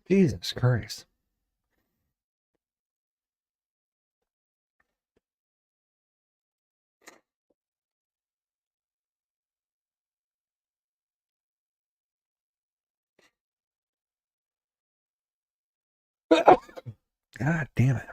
Jesus Christ. God damn it.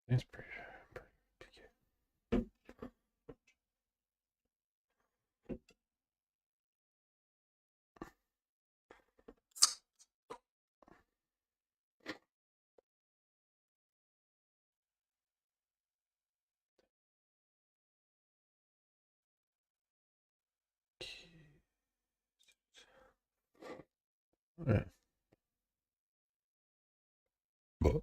That's pretty good. Yeah.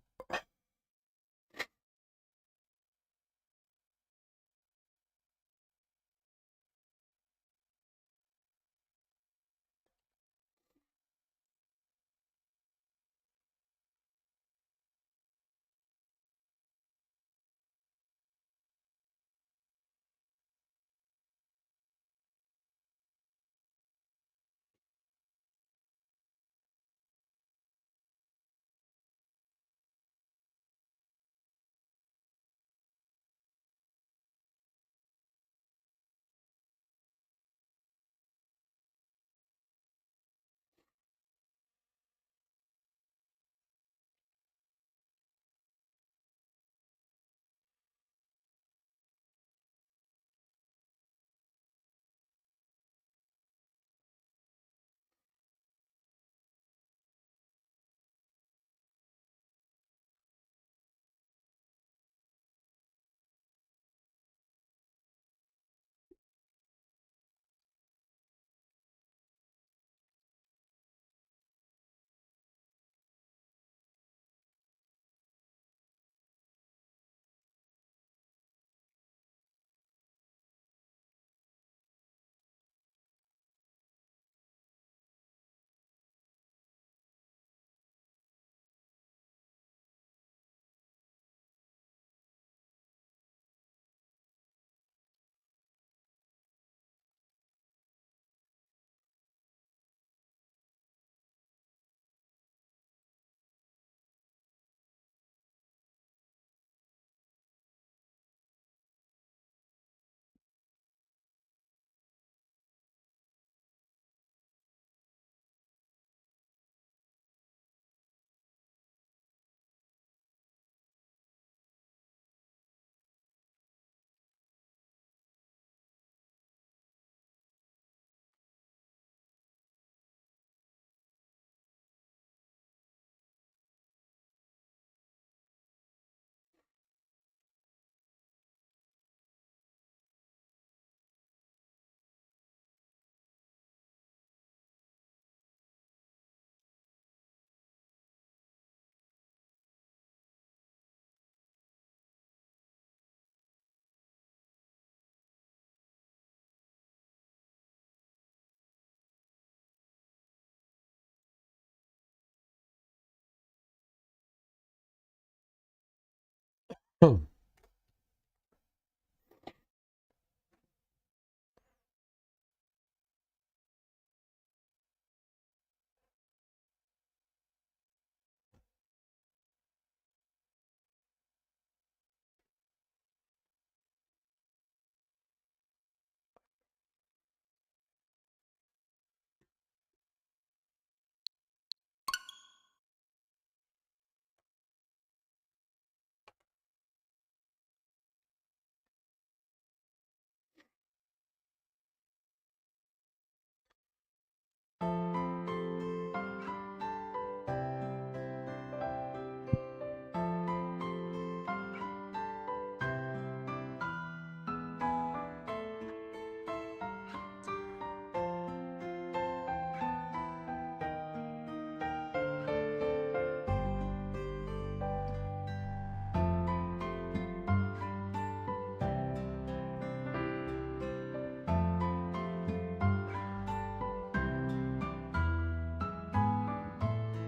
Hmm.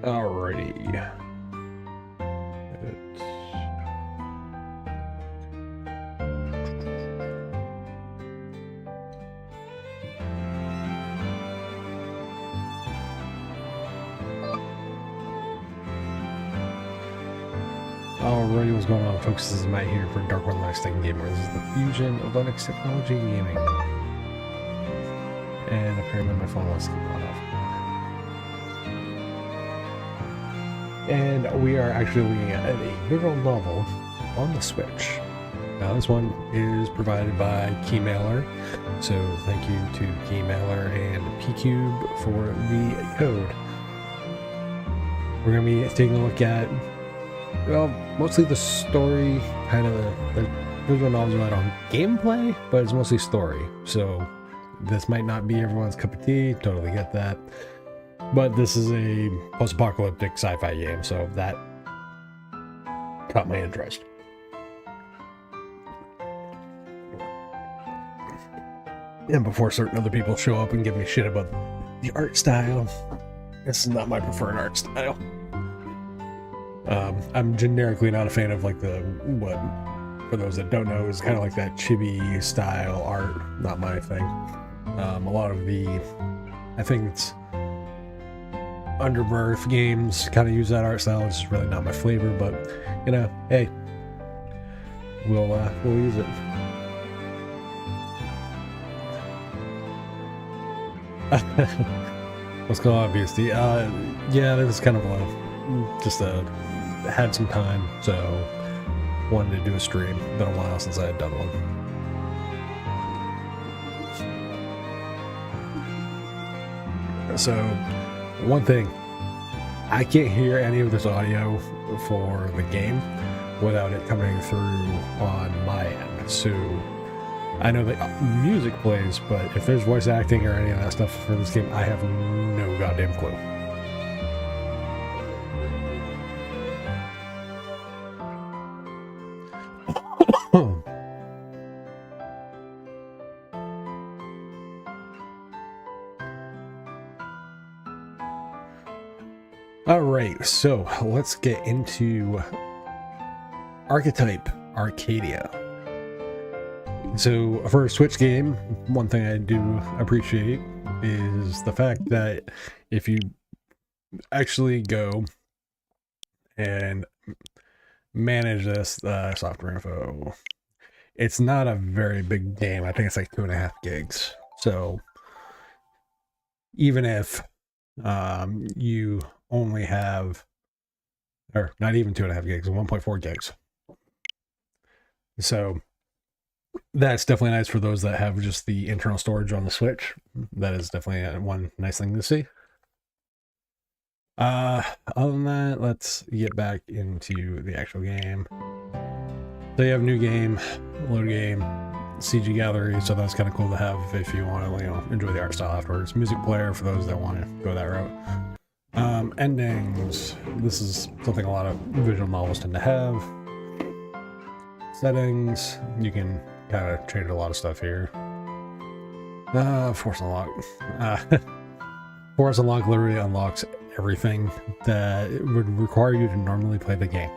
Alrighty. Alrighty, what's going on, folks? This is Matt here for Dark One Lifestyle Gamer. This is the fusion of Linux technology and gaming. And apparently my phone wants to keep on off. And we are actually looking at a visual novel on the Switch. Now this one is provided by Keymailer, so thank you to Keymailer and P-Cube for the code. We're going to be taking a look at, well, mostly the story, kind of the visual novels right on gameplay, but it's mostly story. So this might not be everyone's cup of tea, totally get that. But this is a post-apocalyptic sci-fi game, so that caught my interest. And before certain other people show up and give me shit about the art style, this is not my preferred art style. I'm generically not a fan of like what, for those that don't know, is kind of like that chibi style art. Not my thing. A lot of the, I think it's Underbirth games kind of use that art style. It's just really not my flavor, but you know, hey, we'll use it. What's going on, BSD? Yeah, this is kind of had some time, so wanted to do a stream. Been a while since I had done one. So, one thing, I can't hear any of this audio for the game without it coming through on my end. So, I know that music plays, but if there's voice acting or any of that stuff for this game, I have no goddamn clue. Alright, so let's get into Archetype Arcadia. So for a Switch game, one thing I do appreciate is the fact that if you actually go and manage this software info, it's not a very big game. I think it's like 2.5 gigs. So even if you only have, or not even 2.5 gigs, 1.4 gigs. So that's definitely nice for those that have just the internal storage on the Switch. That is definitely one nice thing to see. Other than that, let's get back into the actual game. So you have new game, load game, CG gallery, so that's kind of cool to have if you want to, you know, enjoy the art style afterwards. Music player for those that want to go that route. Endings. This is something a lot of visual novels tend to have. Settings. You can kind of change a lot of stuff here. Force unlock. Force unlock literally unlocks everything that would require you to normally play the game.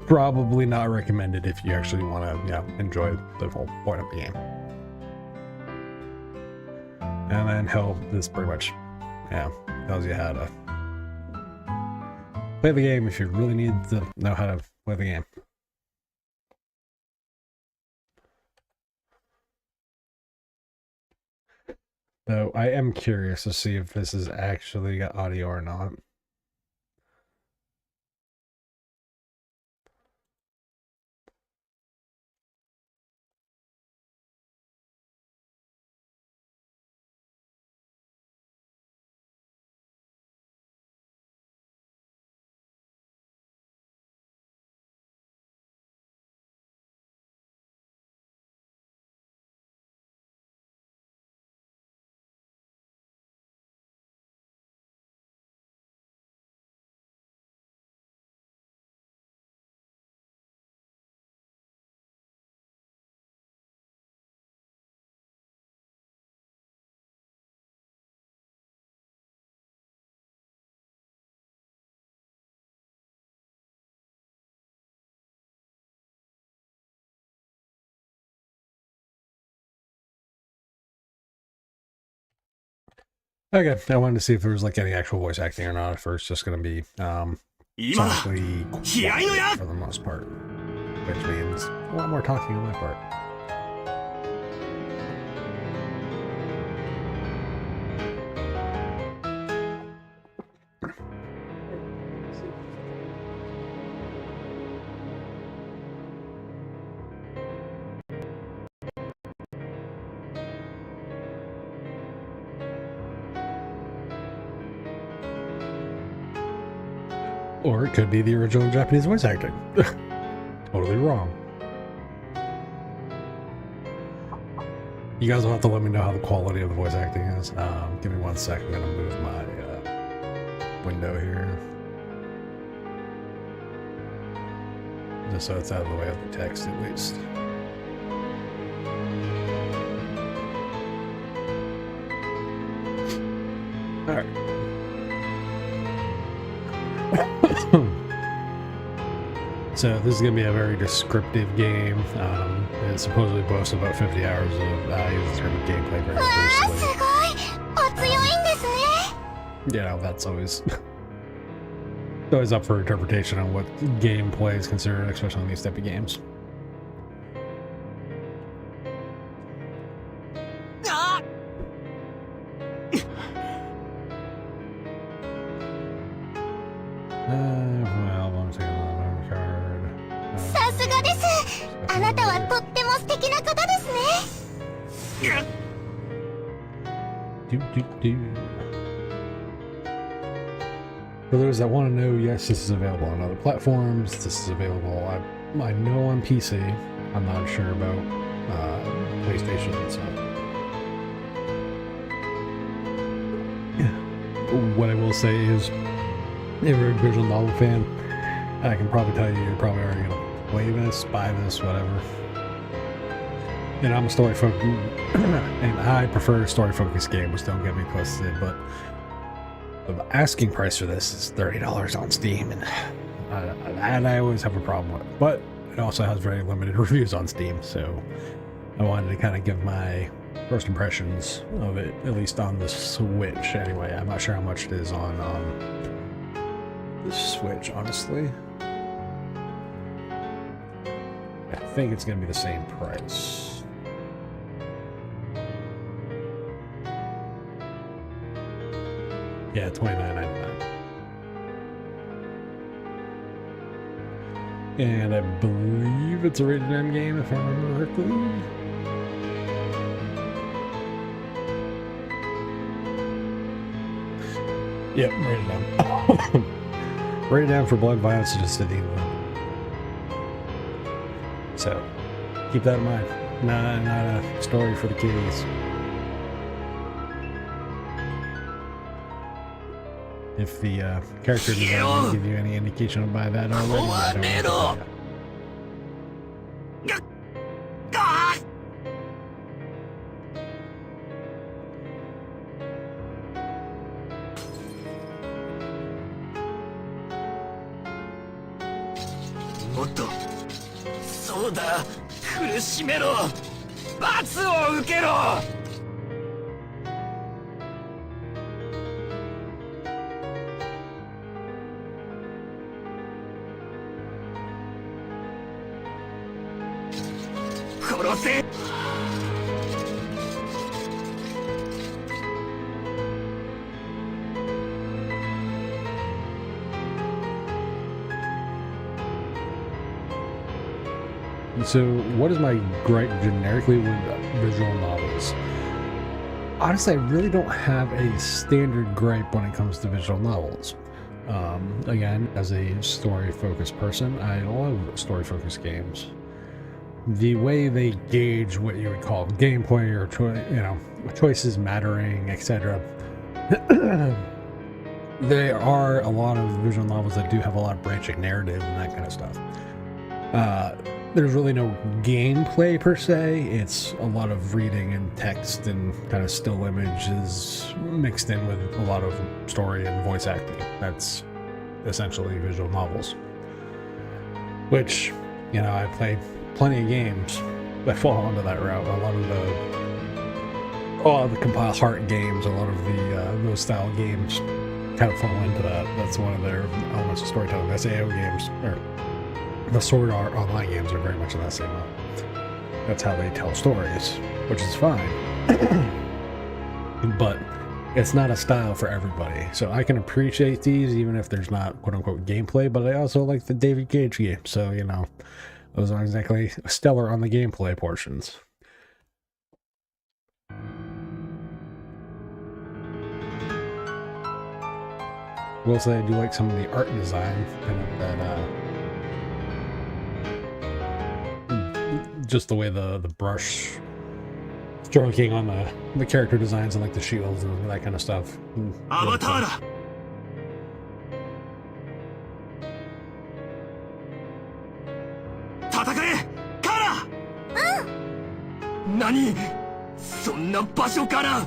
probably not recommended if you actually want to, enjoy the whole point of the game. And then help, this pretty much, tells you how to play the game if you really need to know how to play the game. Though I am curious to see if this is actually got audio or not. Okay, I wanted to see if there was like any actual voice acting or not. If it's just going to be sonically quiet for the most part, which means a lot more talking on my part. Or it could be the original Japanese voice acting. Totally wrong. You guys will have to let me know how the quality of the voice acting is. Give me 1 second. I'm going to move my window here. Just so it's out of the way of the text at least. Alright. So this is going to be a very descriptive game. It supposedly boasts about 50 hours of user gameplay very loosely. That's always always up for interpretation on what gameplay is considered, especially on these type of games. Well, one second, memory card. For those that want to know, yes, this is available on other platforms. This is available, I know, on PC. I'm not sure about PlayStation and stuff. What I will say is, if you're a visual novel fan, I can probably tell you're probably already going to play this, buy this, whatever. And I'm a story-focused, and I prefer story-focused games, don't get me twisted, but the asking price for this is $30 on Steam, and I always have a problem with it. But it also has very limited reviews on Steam, so I wanted to kind of give my first impressions of it, at least on the Switch anyway. I'm not sure how much it is on the Switch, honestly. I think it's going to be the same price. Yeah, $29.99. And I believe it's a rated M game, if I remember correctly. Yep, rated M. Rated M for blood, violence, sadisticity. So, keep that in mind. Not a story for the kiddies. If the character design didn't give you any indication by that already, I don't know. もっとそうだ苦しめろ罰を受けろ殺せ So, what is my gripe generically with visual novels? Honestly, I really don't have a standard gripe when it comes to visual novels. Again, as a story-focused person, I love story-focused games. The way they gauge what you would call gameplay or choices mattering, etc. There are a lot of visual novels that do have a lot of branching narrative and that kind of stuff. There's really no gameplay per se. It's a lot of reading and text and kind of still images mixed in with a lot of story and voice acting. That's essentially visual novels. Which, I played plenty of games that fall into that route. A lot of the compile heart games, a lot of the those style games kind of fall into that. That's one of their elements of storytelling. SAO games, or the Sword Art Online games, are very much in that same way. That's how they tell stories, which is fine. But it's not a style for everybody. So I can appreciate these even if there's not quote-unquote gameplay, but I also like the David Cage games. So, those aren't exactly stellar on the gameplay portions. Will say I do like some of the art design, kind of that just the way the brush stroking on the character designs and like the shields and that kind of stuff. Avatar! Tatakae! Kara! Nani? そんな場所から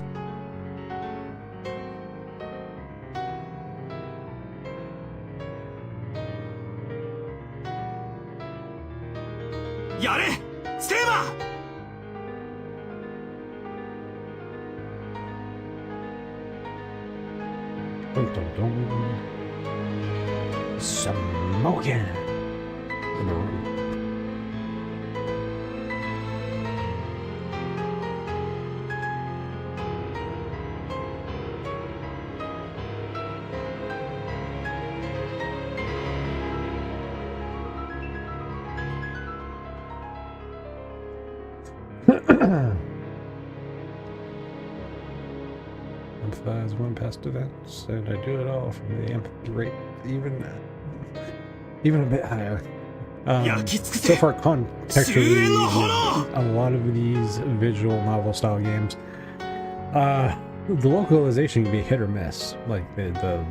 やれステーマ Dun, dun, dun. Smoking in the room. Emphasize one past events, and I do it all from the empathy rate even a bit higher. So far, contextually, a lot of these visual novel style games, the localization can be hit or miss. Like the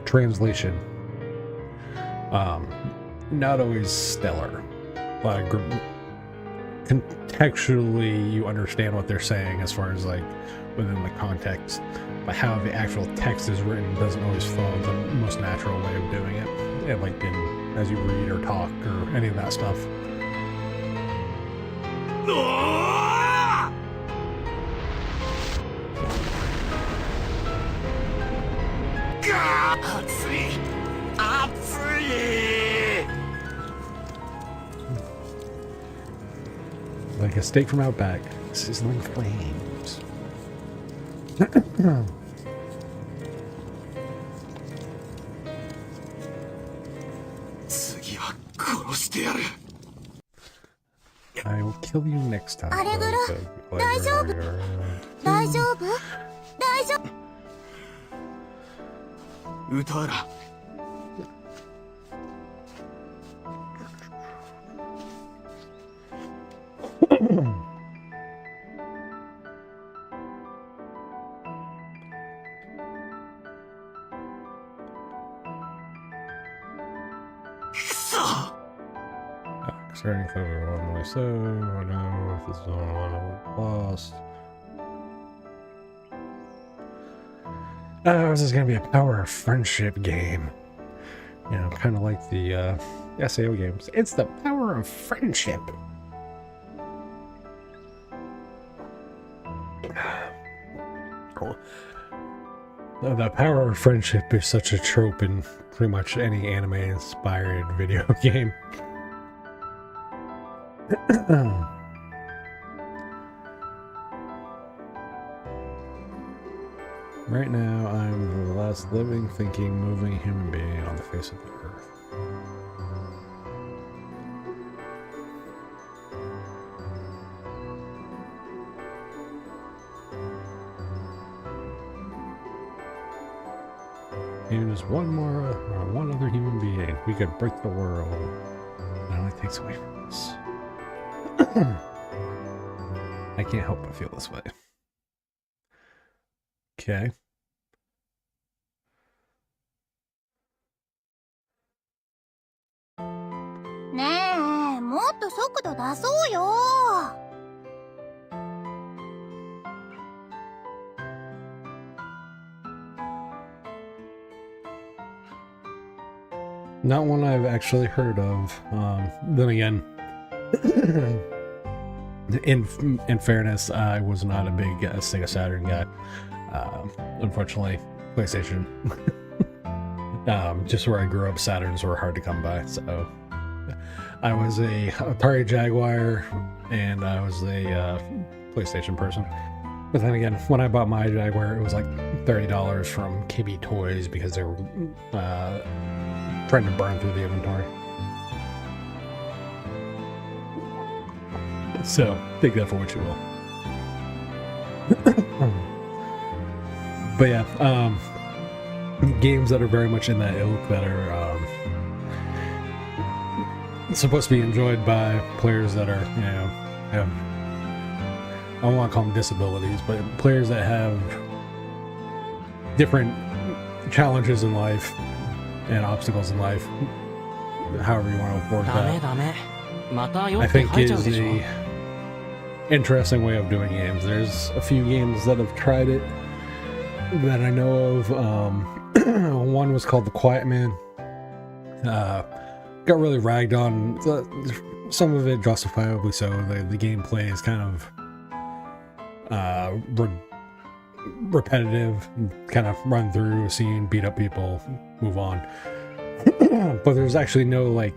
translation, not always stellar. Contextually, you understand what they're saying as far as like within the context, but how the actual text is written doesn't always follow the most natural way of doing it. Like as you read or talk or any of that stuff. Like a steak from Outback, sizzling flames. I will kill you next time. Utara. Starting over one way, so I don't know if this is the only one I lost. Oh, this is gonna be a power of friendship game. You know, kind of like the SAO games. It's the power of friendship. The power of friendship is such a trope in pretty much any anime-inspired video game. Right now, I'm the last living, thinking, moving human being on the face of the earth. And just one other human being, we could break the world. It only takes away from us. I can't help but feel this way. Okay.ねえ、もっと速度出そうよ。Not one I've actually heard of. Then again, in fairness, I was not a big Sega Saturn guy. Unfortunately, PlayStation. Just where I grew up, Saturns were hard to come by. So I was a Atari Jaguar, and I was a PlayStation person. But then again, when I bought my Jaguar, it was like $30 from KB Toys because they were trying to burn through the inventory. So take that for what you will. But yeah, games that are very much in that ilk that are supposed to be enjoyed by players that are, you know, have, I don't want to call them disabilities, but players that have different challenges in life and obstacles in life, however you want to word that, I think is a interesting way of doing games. There's a few games that have tried it that I know of. One was called The Quiet Man. Got really ragged on. Some of it justifiably so. The gameplay is kind of repetitive, kind of run through a scene, beat up people, move on. But there's actually no, like,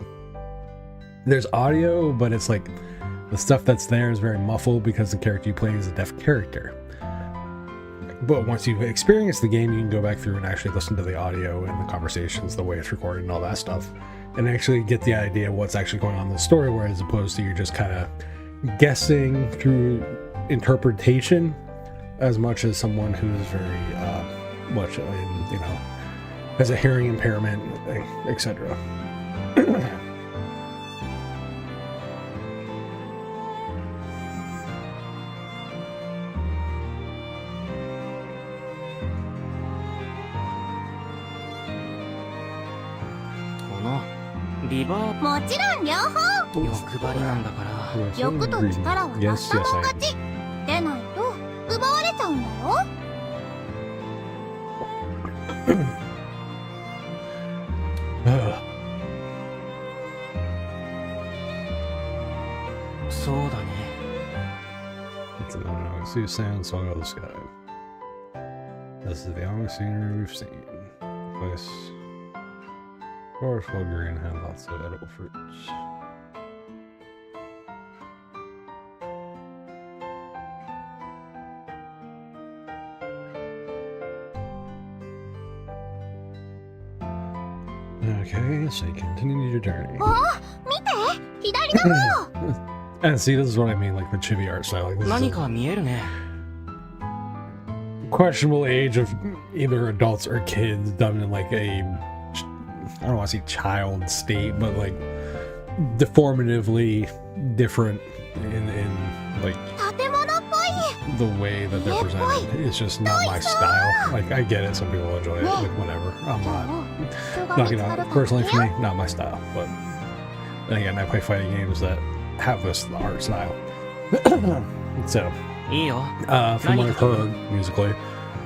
there's audio, but it's like the stuff that's there is very muffled because the character you play is a deaf character. But once you've experienced the game, you can go back through and actually listen to the audio and the conversations, the way it's recorded and all that stuff, and actually get the idea of what's actually going on in the story, whereas opposed to you're just kind of guessing through interpretation as much as someone who's very much in, you know, has a hearing impairment, etc.もちろん両方。欲張りなんだから。欲と力は勝ったもん勝ち。でないと奪われちゃうんだよ。そうだね。I see a sand song of the sky. This is the only scenery we've seen. Place forest full green had lots of edible fruits. Okay, so you continue your journey. あ、見て、左の方。And see, this is what I mean, like the chibi art style. Like, this 何か見えるね。 questionable age of either adults or kids done in like a, I don't want to say child state, but like deformatively different in like 建物っぽい。 the way that they're presented. It's just not my style. Like, I get it, some people enjoy it, like whatever. I'm not, you know, personally for me, not my style. But then again, I play fighting games that have this art style. So, from what I've heard musically,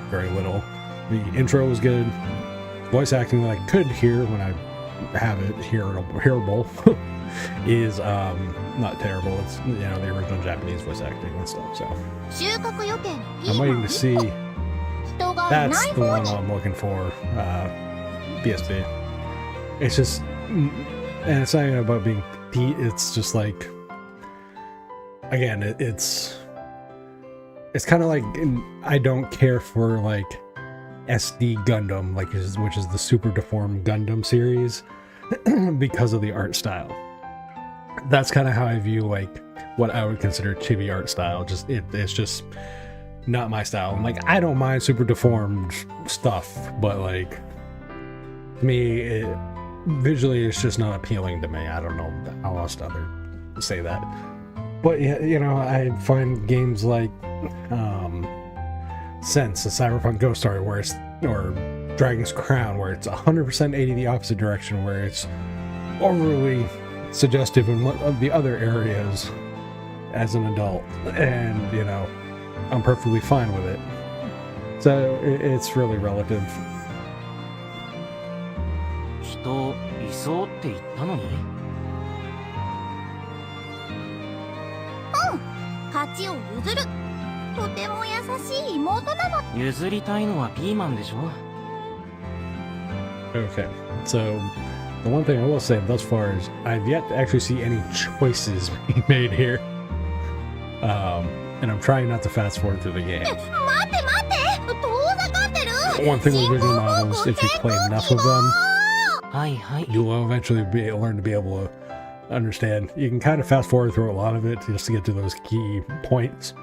very little. The intro was good. Voice acting that I could hear when I have it hearable is not terrible. It's, you know, the original Japanese voice acting and stuff. So 収穫予定のピ I'm ーマ waiting ン to see. 人がいない That's the 方 one に I'm looking for. PSP. It's just, and it's not even about being Pete. It's just like, again, it's kind of like, I don't care for like SD Gundam, like which is the super deformed Gundam series, because of the art style. That's kind of how I view like what I would consider chibi art style. Just it's just not my style. I'm like, I don't mind super deformed stuff, but like, to me, visually, it's just not appealing to me. I don't know how else to say that. But yeah, you know, I find games like Sense, a Cyberpunk Ghost Story, where it's, or Dragon's Crown, where it's 100% 80 the opposite direction, where it's overly suggestive in one of the other areas as an adult, and you know, I'm perfectly fine with it. So it's really relative. 人いそうって言ったのに。勝ちを譲る。とても優しい妹なの。譲りたいのはピーマンでしょ。 Okay, so the one thing I will say thus far is I've yet to actually see any choices being made here. And I'm trying not to fast forward through the game. 待って待って、遠ざかってる。 One thing with visual novels, if you play enough of them, はいはい。 you will eventually learn to be able to understand. You can kind of fast forward through a lot of it just to get to those key points.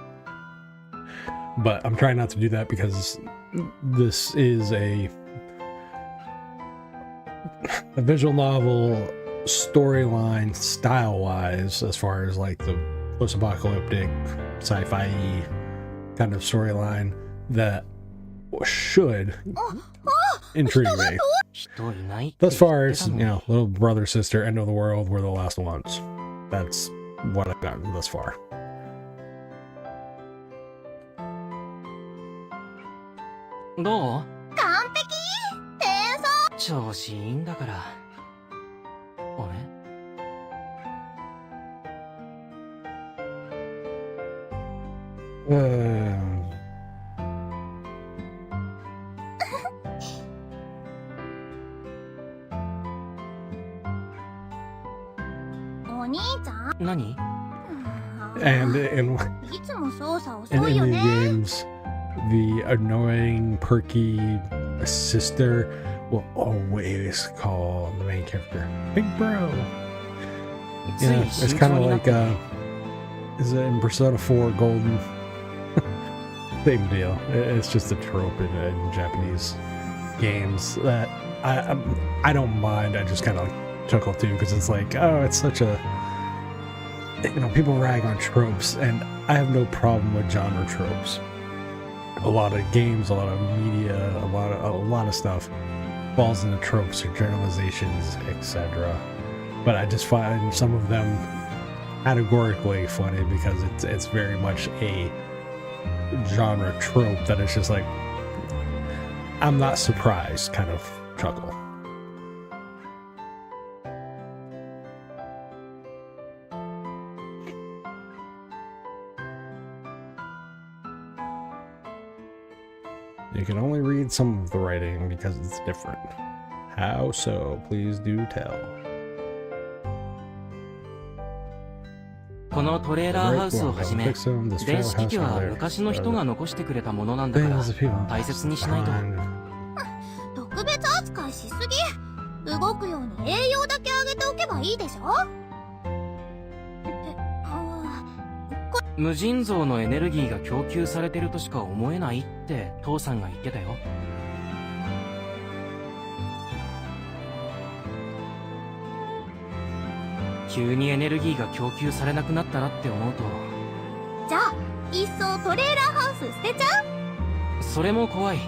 But I'm trying not to do that because this is a visual novel storyline style-wise, as far as like the post-apocalyptic sci-fi kind of storyline, that should intrigue me. 人いないって Thus 言 far って as, た you のに。 know, little brother, sister, end of the world, we're the last ones. That's what I've gotten thus far. どう？完璧。天才。調子いいんだから。あれ？ お兄ちゃん。何？ And in いつも操作 and 遅い in よ the ね。 games, the annoying, perky sister will always call the main character Big Bro. つい Yeah, it's 慎 kind 重 of になっ like てね。 is it in Persona 4 Golden? Same deal. It's just a trope in Japanese games that I don't mind. I just kind of chuckle too, because it's like, oh, it's such a, you know, people rag on tropes, and I have no problem with genre tropes. A lot of games, a lot of media, a lot of stuff falls into tropes or generalizations, etc. But I just find some of them categorically funny because it's very much a genre trope that it's just like, I'm not surprised kind of chuckle. You can only read some of the writing because it's different. How so? Please do tell. このトレーラーハウスをはじめ、 Fix them, this 電 trail 子機 house 器 over は there. 昔の人が残してくれたものなんだから Things of people 大切にしないと。 behind. 特別扱いしすぎ。動くように栄養だけあげておけばいいでしょ。無尽蔵のエネルギーが供給されてるとしか思えないって父さんが言ってたよ。急にエネルギーが供給されなくなったらって思うと、じゃあいっそトレーラーハウス捨てちゃう？それも怖い。っ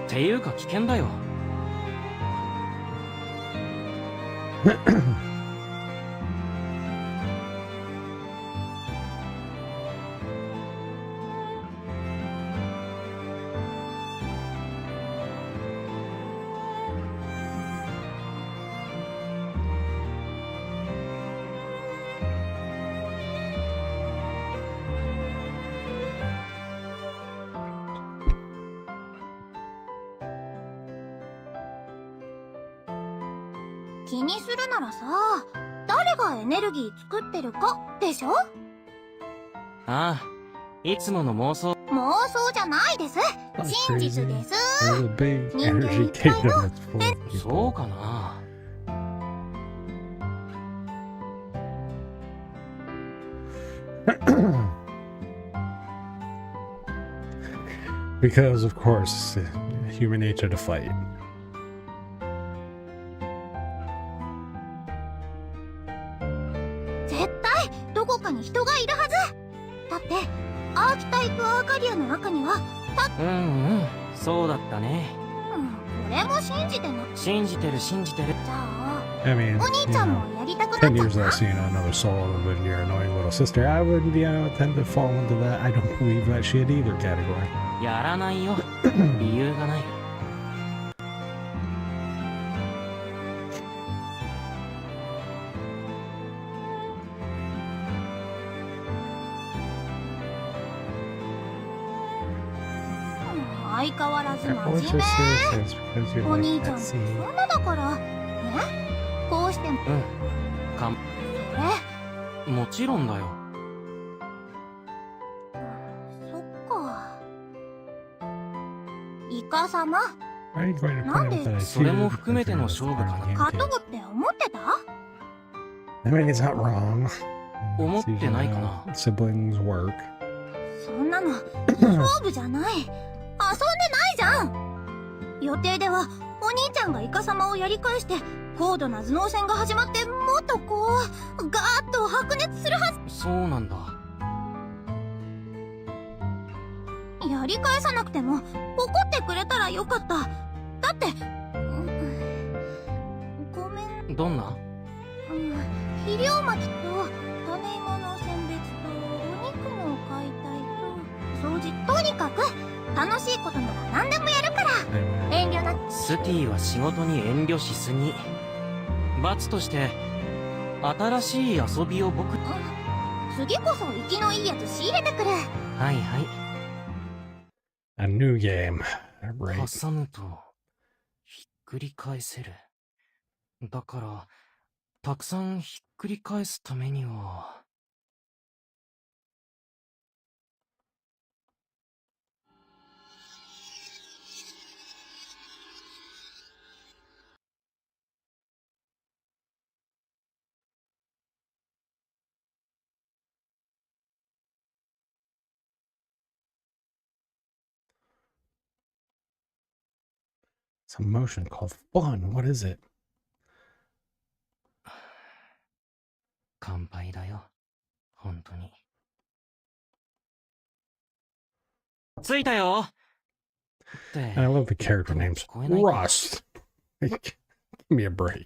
ていうか危険だよ。気にするならさ、誰がエネルギー作ってるかでしょ？ああ、いつもの妄想。妄想じゃないです。真実です。 There's a big 人間 energy 一体 kingdom の that's full of そう people. かな。Because, of course, human nature to fight. 絶対どこかに人がいるはず。だってアーキタイプアーカディアの中にはうんうん、そうだったね。これも信じてな。信じてる信じてる。じゃあ I mean, お you 兄ちゃん know, もやりたくなっ 10 years ちゃっ less, you know, another soul with your annoying little sister. I would, tend to fall into that I don't believe that shit either category. やらないよ。理由がない。た。相変わらず That 真 was 面 so 目。 serious because you're お like 兄ちゃん that そ scene. んなだからね。こうしてもうん。それもちろんだよ。そっか。イカ様 Why are you going to point out that I それも cheated 含めての because 勝負かな。 you're 勝 a とぶって思ってた？ I mean, it's not wrong. 思 It's ってないかな。 usually how siblings work. そんなの勝負じゃない。遊んでないじゃん。予定ではお兄ちゃんがイカ様をやり返して高度な頭脳戦が始まってもっとこうガーッと白熱するはそうなんだ。ず。やり返さなくても怒ってくれたらよかった。だって、ごめん。どんな？肥料巻きと種芋の選別とお肉の解体と掃除、とにかく楽しいことなら何でもやるから Anyway, 遠慮なく。スティは仕事に遠慮しすぎ。罰として新しい遊びを僕。次こそ生きのいいやつ仕入れてくる。はいはい。 a new game. Right. 挟むとひっくり返せる。だからたくさんひっくり返すためには。It's a motion called fun. What is it? 乾杯だよ。本当に。着いたよ。って I love the character でも names. 聞こえないか。 Rust. Give me a break.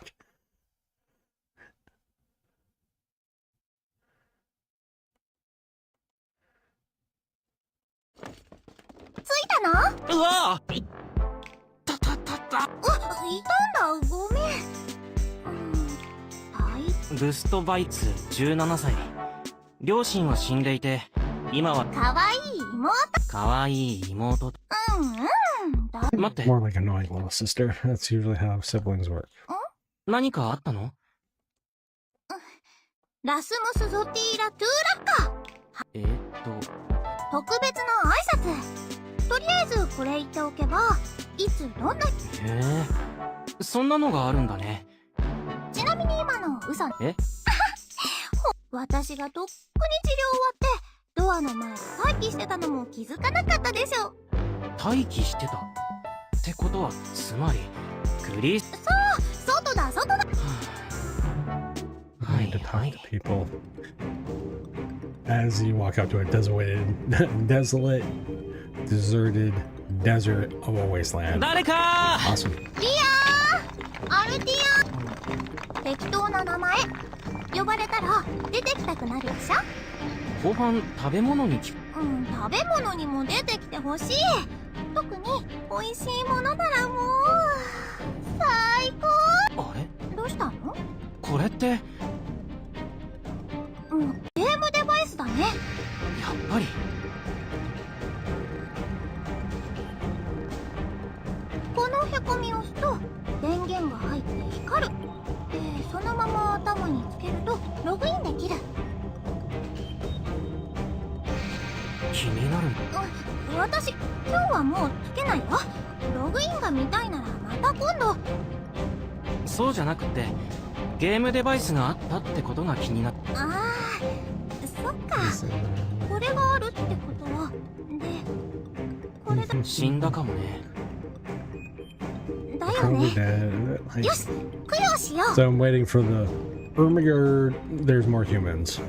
着いたの？うわぁ！いたたたた。いたんだ。ごめん。ルストバイツ17歳。両親は死んでいて、今はかわいい妹。かわいい妹。だ。待って、 More like a annoying little sister. That's usually how siblings work. 何かあったの？ラスムス・ゾティーラ・トゥーラッカ。特別の挨拶。とりあえずこれ言っておけば、いつどんな。へえ、そんなのがあるんだね。ちなみに今の嘘。え？私がとっくに治療終わってドアの前で待機してたのも気づかなかったでしょ。待機してたってことは、つまりクリス。そう、外だ外だ。I need to talk to people. As you walk out to a desolate, deserted desert of a wasteland. 誰か Awesome. リアー、アルティア。適当な名前呼ばれたら出てきたくなるでしょ。後半食べ物に聞く。食べ物にも出てきてほしい。特に美味しいものならもう最高。あれ？どうしたの？これってやっゲームデバイスだね。ぱり。このへこみを押すと電源が入って光る。で私、今日はもうつけないよ。ログインが見たいならまた今度。そうじゃなくて、ゲームデバイスがあったってことが気になって。ああ、そっか。これがあるってことは。で、これだ。死んだかもね。だよ Probably ね。 dead. Like, よし、供養しよう。 so I'm waiting for the Ermiger. There's more humans.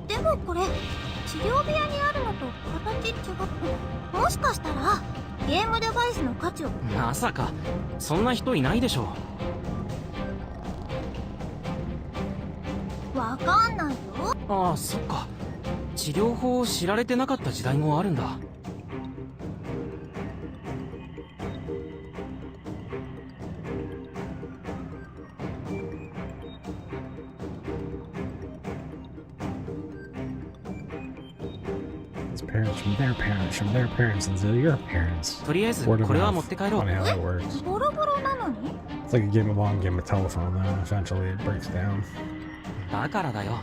でもこれ、治療部屋にあるのと形違う。もしかしたら、ゲームデバイスの価値を。まさか、そんな人いないでしょ。わかんないよ。ああ、そっか。治療法を知られてなかった時代もあるんだ。Parents from their parents from their parents and to your parents. とりあえず Word of これは mouth. 持って帰ろう。 Funny how that works. ボロボロなのに It's like a game of long game of telephone, though. Eventually it breaks down. だからだよ。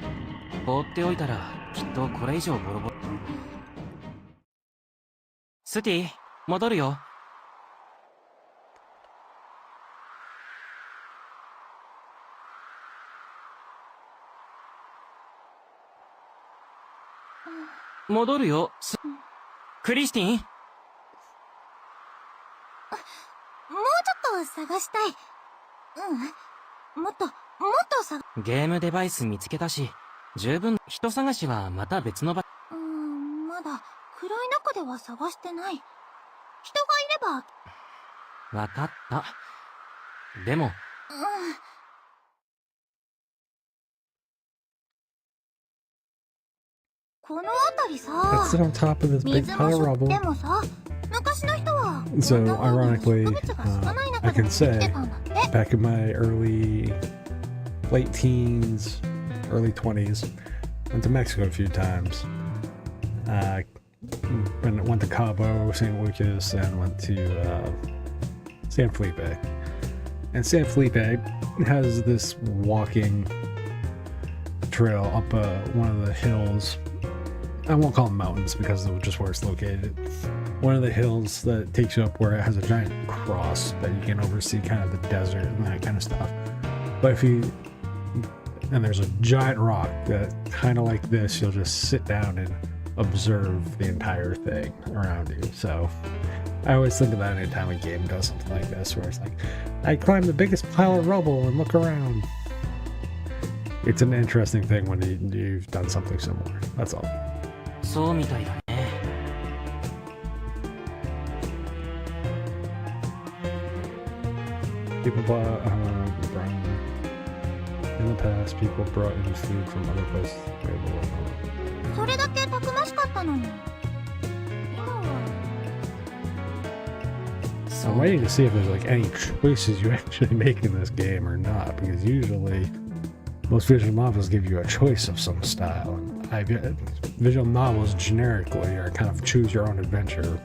放っておいたらきっとこれ以上ボロボロ。スティ、戻るよ。戻るよ。クリスティン。もうちょっと探したい。もっと探。ゲームデバイス見つけたし、十分。人探しはまた別の場。まだ暗い中では探してない。人がいれば。わかった。でも。この辺りさ。 Let's sit on top of this big 水 pile も of しょ。で rubble. もさ、昔の人は。 So ironically, I can say back in my late teens, early 20s, went to Mexico a few times. Went to Cabo, St. Lucas, and went to San Felipe. And San Felipe has this walking trail up one of the hills. I won't call them mountains because of just where it's located. One of the hills that takes you up where it has a giant cross that you can oversee kind of the desert and that kind of stuff. But and there's a giant rock that kind of like this, you'll just sit down and observe the entire thing around you. So I always think of that anytime a game does something like this, where it's like, I climb the biggest pile of rubble and look around. It's an interesting thing when you've done something similar. That's all. そうみたいだね。People bought in the past, people brought in food from other places. それだけたくましかったのに。今は。 I'm waiting to see if there's like any choices you actually make in this game or not, because usually most visual novels give you a choice of some style. Visual novels generically are kind of choose your own adventure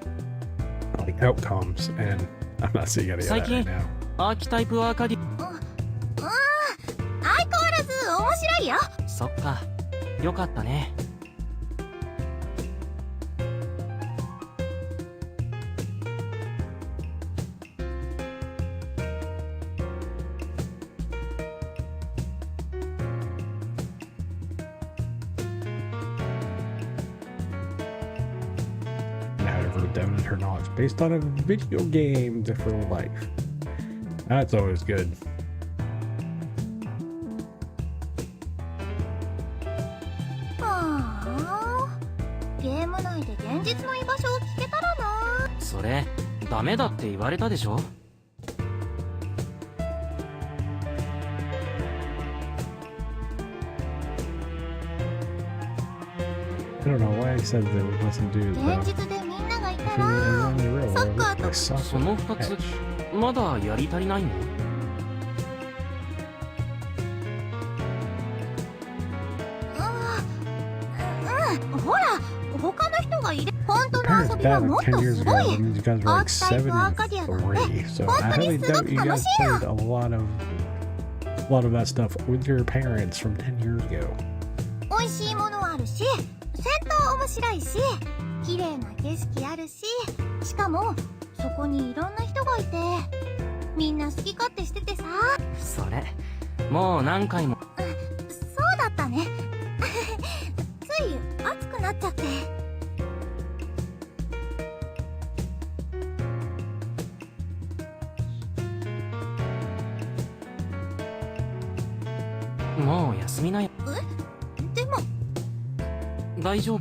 like outcomes, and I'm not seeing any of that right now. アーキタイプアーカディ。相変わらず面白いよ。そっか、よかったね。Demonstrate her knowledge based on a video game for life. That's always good. ゲーム内で現実の居場所を聞けたらな。それダメだって言われたでしょ。don't know why he said they would listen to 現 the 実でみんながいた if ら in the real world, Soccer like そ soccer の2つ match. まだやり足りないの？ほら他の人がいる本当の Parents 遊びは died もっ like と 10 years す ago. ごい That means you guys were like 7 and Archetype Arcadia 3. So I 本当に highly すご doubt く you 楽 guys しいよ played a lot of that stuff with your parents from 10 years ago. 美味しいものあるし戦闘面白いし綺麗な景色あるししかもそこにいろんな人がいてみんな好き勝手しててさそれもう何回も。そうだったねつい熱くなっちゃってもう休みなよ。でも大丈夫？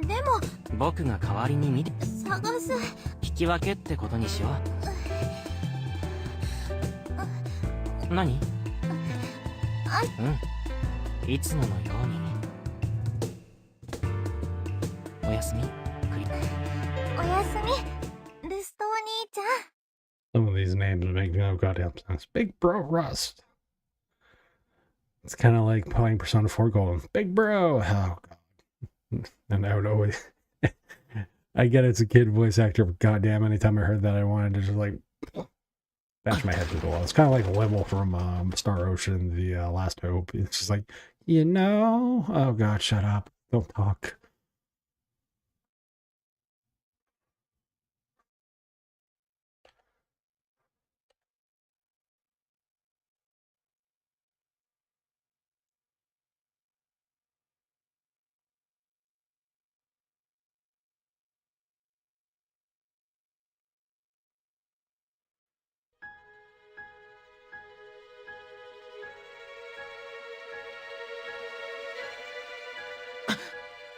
でも僕が代わりに見て探す引き分けってことにしよう。何？うん、いつものように。おやすみ、クリ。おやすみルストお兄ちゃん Some of these names make no goddamn sense. Big Bro Rust. It's kind of like playing Persona 4 Golden. Big Bro! Oh, God. And I would always... I get it's a kid voice actor, but goddamn, anytime I heard that, I wanted to just like... bash my head to the wall. It's kind of like Level from Star Ocean, The Last Hope. It's just like, you know... Oh, God, shut up. Don't talk.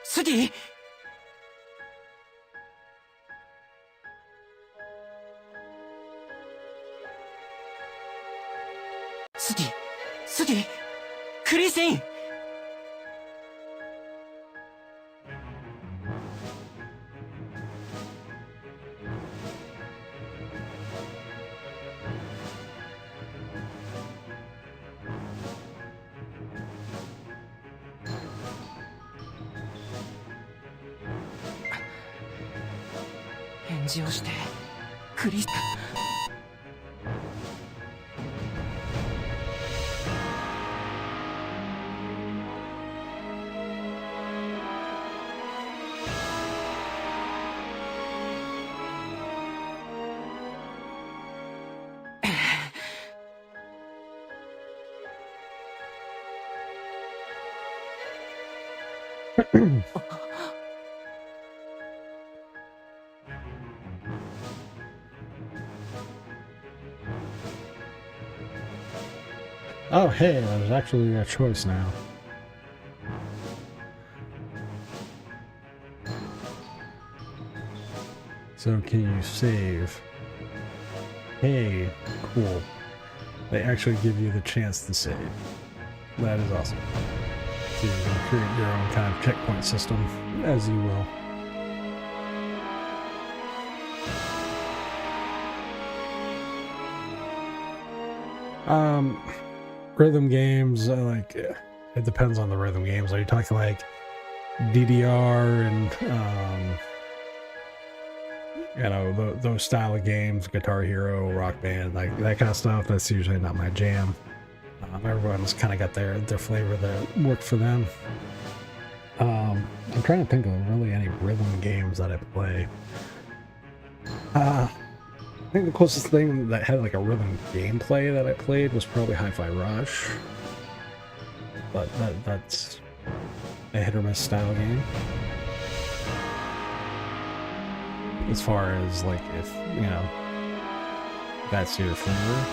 スディ？スディクリスン！返事をしてクリス。Oh, hey, there's actually a choice now. So can you save? Hey, cool. They actually give you the chance to save. That is awesome. So you can create your own kind of checkpoint system as you will. Rhythm games, like, it depends on the rhythm games. Are you talking like DDR and, you know, those style of games, Guitar Hero, Rock Band, like that kind of stuff? That's usually not my jam. Everyone's kind of got their flavor that worked for them. I'm trying to think of really any rhythm games that I play. I think the closest thing that had like a rhythm gameplay that I played was probably Hi-Fi Rush. But that's a hit or miss style game. As far as like if, you know, that's your flavor.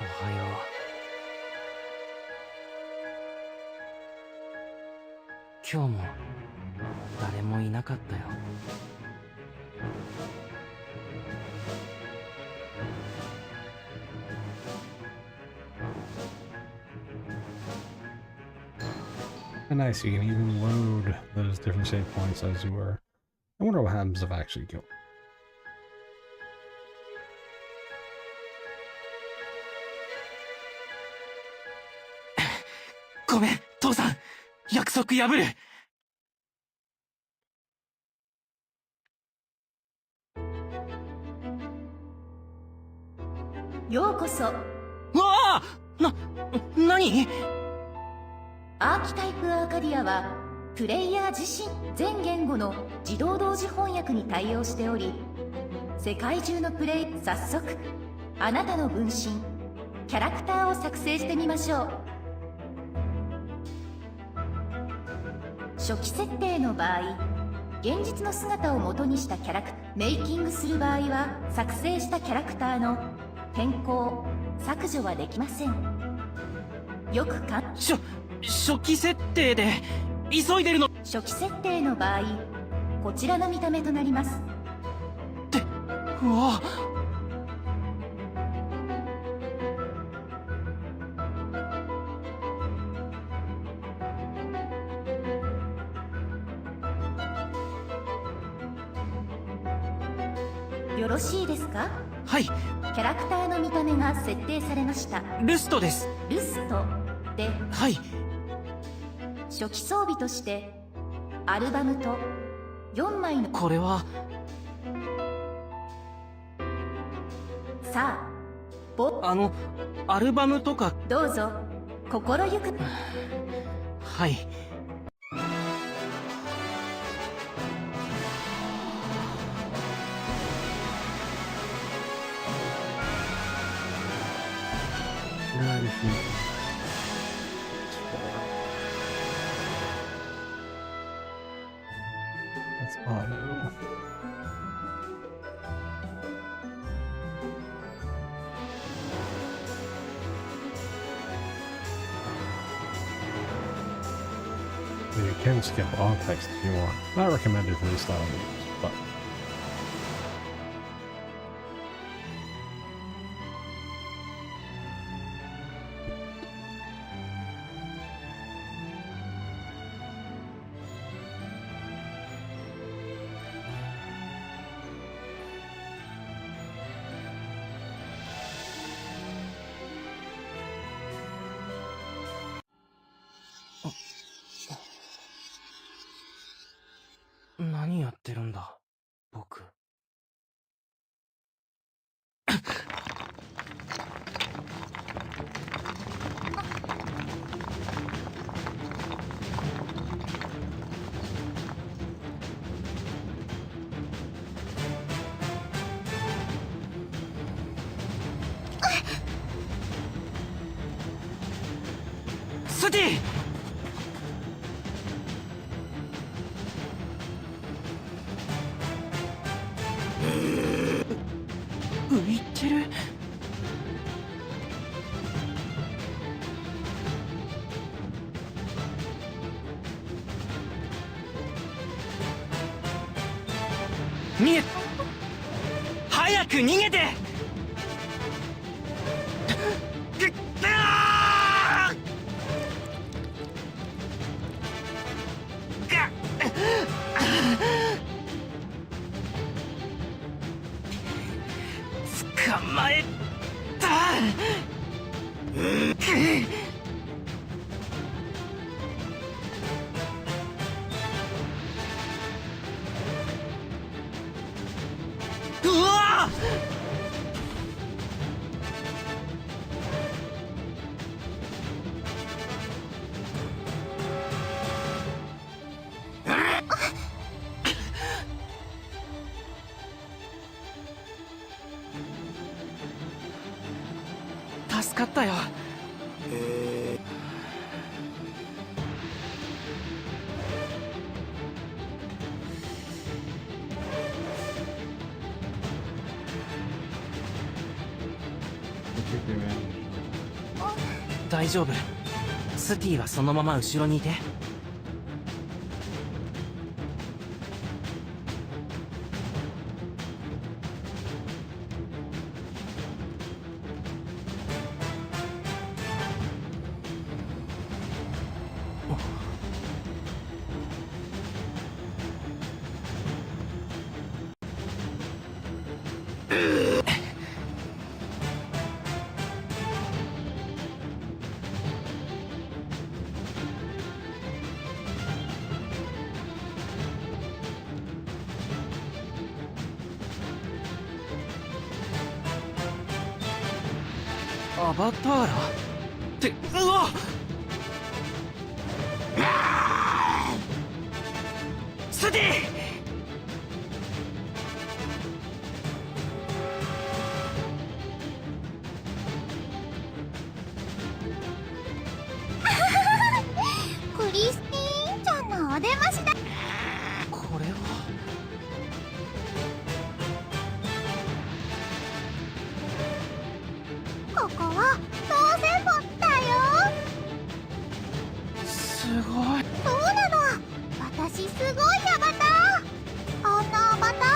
Ohayo. 今日も誰もいなかったよ。And nice, you can even load those different save points as you were. I wonder what happens if I actually kill. ごめん、父さん。約束破る。ようこそ。わあ！何？アーキタイプアーカディアはプレイヤー自身全言語の自動同時翻訳に対応しており、世界中のプレイ。早速あなたの分身キャラクターを作成してみましょう。初期設定の場合、現実の姿を元にしたキャラクター。メイキングする場合は作成したキャラクターの変更削除はできません。よくか初期設定で急いでるの。初期設定の場合、こちらの見た目となります。うわ。よろしいですか？はい、キャラクターの見た目が設定されました。ルストです。ルストで、はい。初期装備としてアルバムと4枚の。これは。さあアルバムとか。どうぞ心ゆく。はい。That's auto. You can skip all text if you want. Not recommended for this style of games, but. Oh. 何やってるんだ、僕。スティ！浮いてる。早く逃げて。捕まえた。うわっ！助かったよ。大丈夫。スティはそのまま後ろにいて。アバターラってうわっスティクリスティーンちゃんのお出ましだ。これはここは当選簿だよ。すごい。そうなの。私すごいアバター。あんなアバター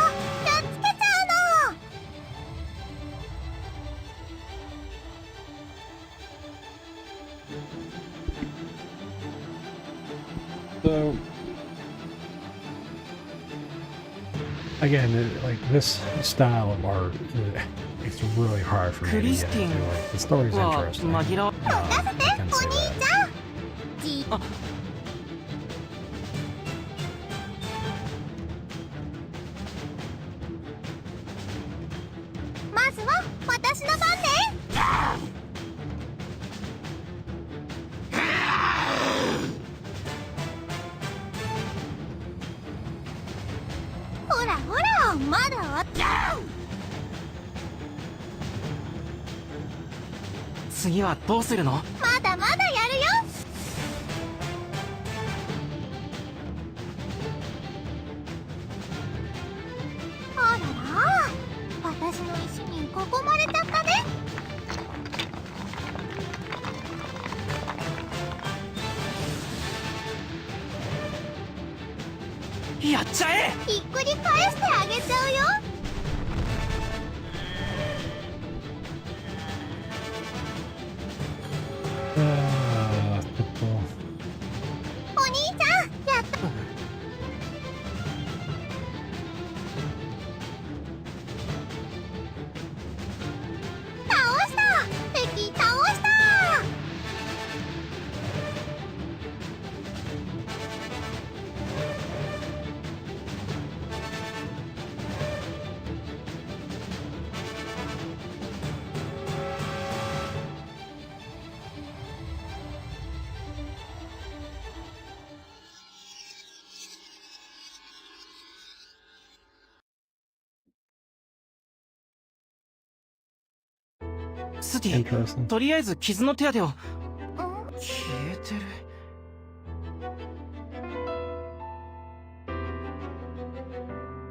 やっつけちゃうの。So again, like this style of art, it's really hard for me to get Christine into. Like, the story's は interesting. 紛らわ I 出せて can お say 兄 that. ちゃん。じあまずは私の番ね。ほらほら、まだ終わっ次はどうするの？まだまだやるよ。あらら、私の石に囲まれちゃったね。やっちゃえ。ひっくり返してあげちゃうよ。ちょっとお兄ちゃん、やった。倒した。敵倒した。スティ interesting. とりあえず傷の手当てを。うん消えてる。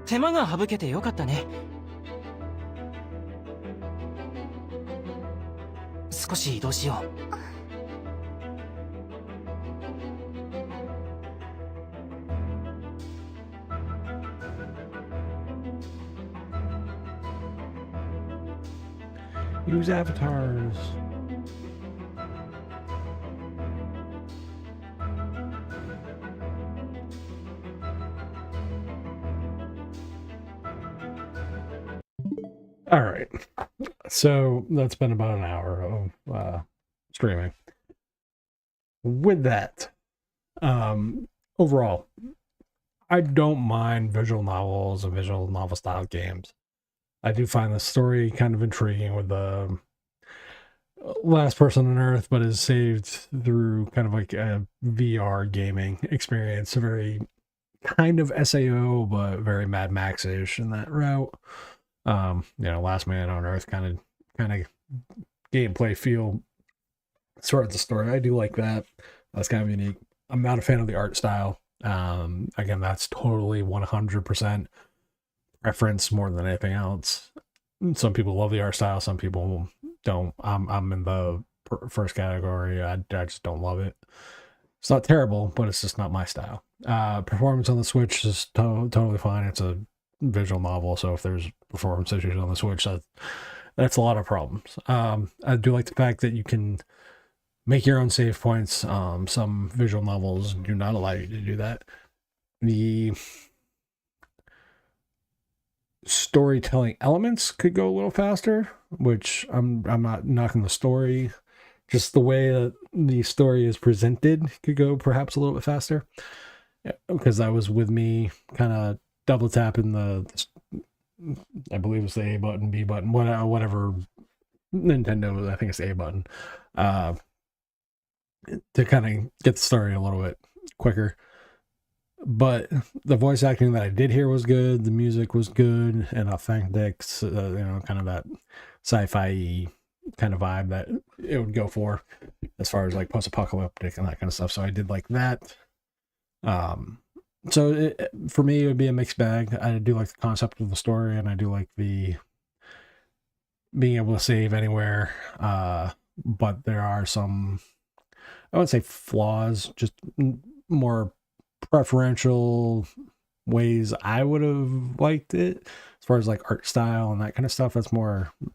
手間が省けてよかったね。少し移動しよう。Use avatars. All right. So that's been about an hour of streaming. With that, overall, I don't mind visual novels and visual novel style games. I do find the story kind of intriguing with the last person on Earth, but is saved through kind of like a VR gaming experience. A very kind of SAO, but very Mad Max-ish in that route. Last Man on Earth kind of gameplay feel sort of the story. I do like that. That's kind of unique. I'm not a fan of the art style. Again, that's totally 100% preference more than anything else. Some people love the art style, some people don't. I'm in the first category. I just don't love it. It's not terrible, but it's just not my style. Performance on the Switch is totally fine. It's a visual novel, so if there's performance issues on the Switch, that's a lot of problems. I do like the fact that you can make your own save points. Some visual novels do not allow you to do that. The storytelling elements could go a little faster, which I'm not knocking the story. Just the way that the story is presented could go perhaps a little bit faster. Because that was with me kind of double tapping I believe it's the A button, B button, whatever Nintendo, I think it's the A button, to kind of get the story a little bit quicker. But the voice acting that I did hear was good. The music was good and authentic. Kind of that sci-fi kind of vibe that it would go for, as far as like post-apocalyptic and that kind of stuff. So I did like that. For me, it would be a mixed bag. I do like the concept of the story, and I do like the being able to save anywhere. But there are some, I wouldn't say flaws, just more preferential ways I would have liked it, as far as like art style and that kind of stuff.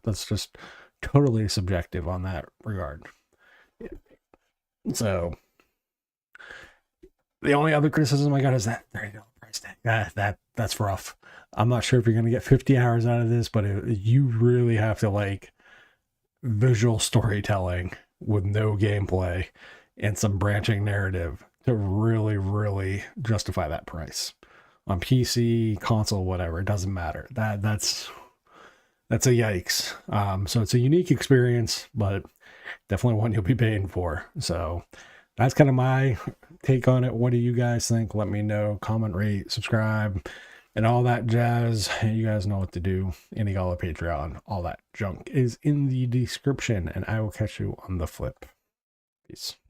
That's just totally subjective on that regard. So the only other criticism I got is that, there you go, price tag. That's rough. I'm not sure if you're going to get 50 hours out of this, but you really have to like visual storytelling with no gameplay and some branching narrative to really, really justify that price. On PC, console, whatever, it doesn't matter. That's a yikes. So it's a unique experience, but definitely one you'll be paying for. So that's kind of my take on it. What do you guys think? Let me know. Comment, rate, subscribe, and all that jazz. You guys know what to do. Indiegogo, Patreon, all that junk is in the description, and I will catch you on the flip. Peace.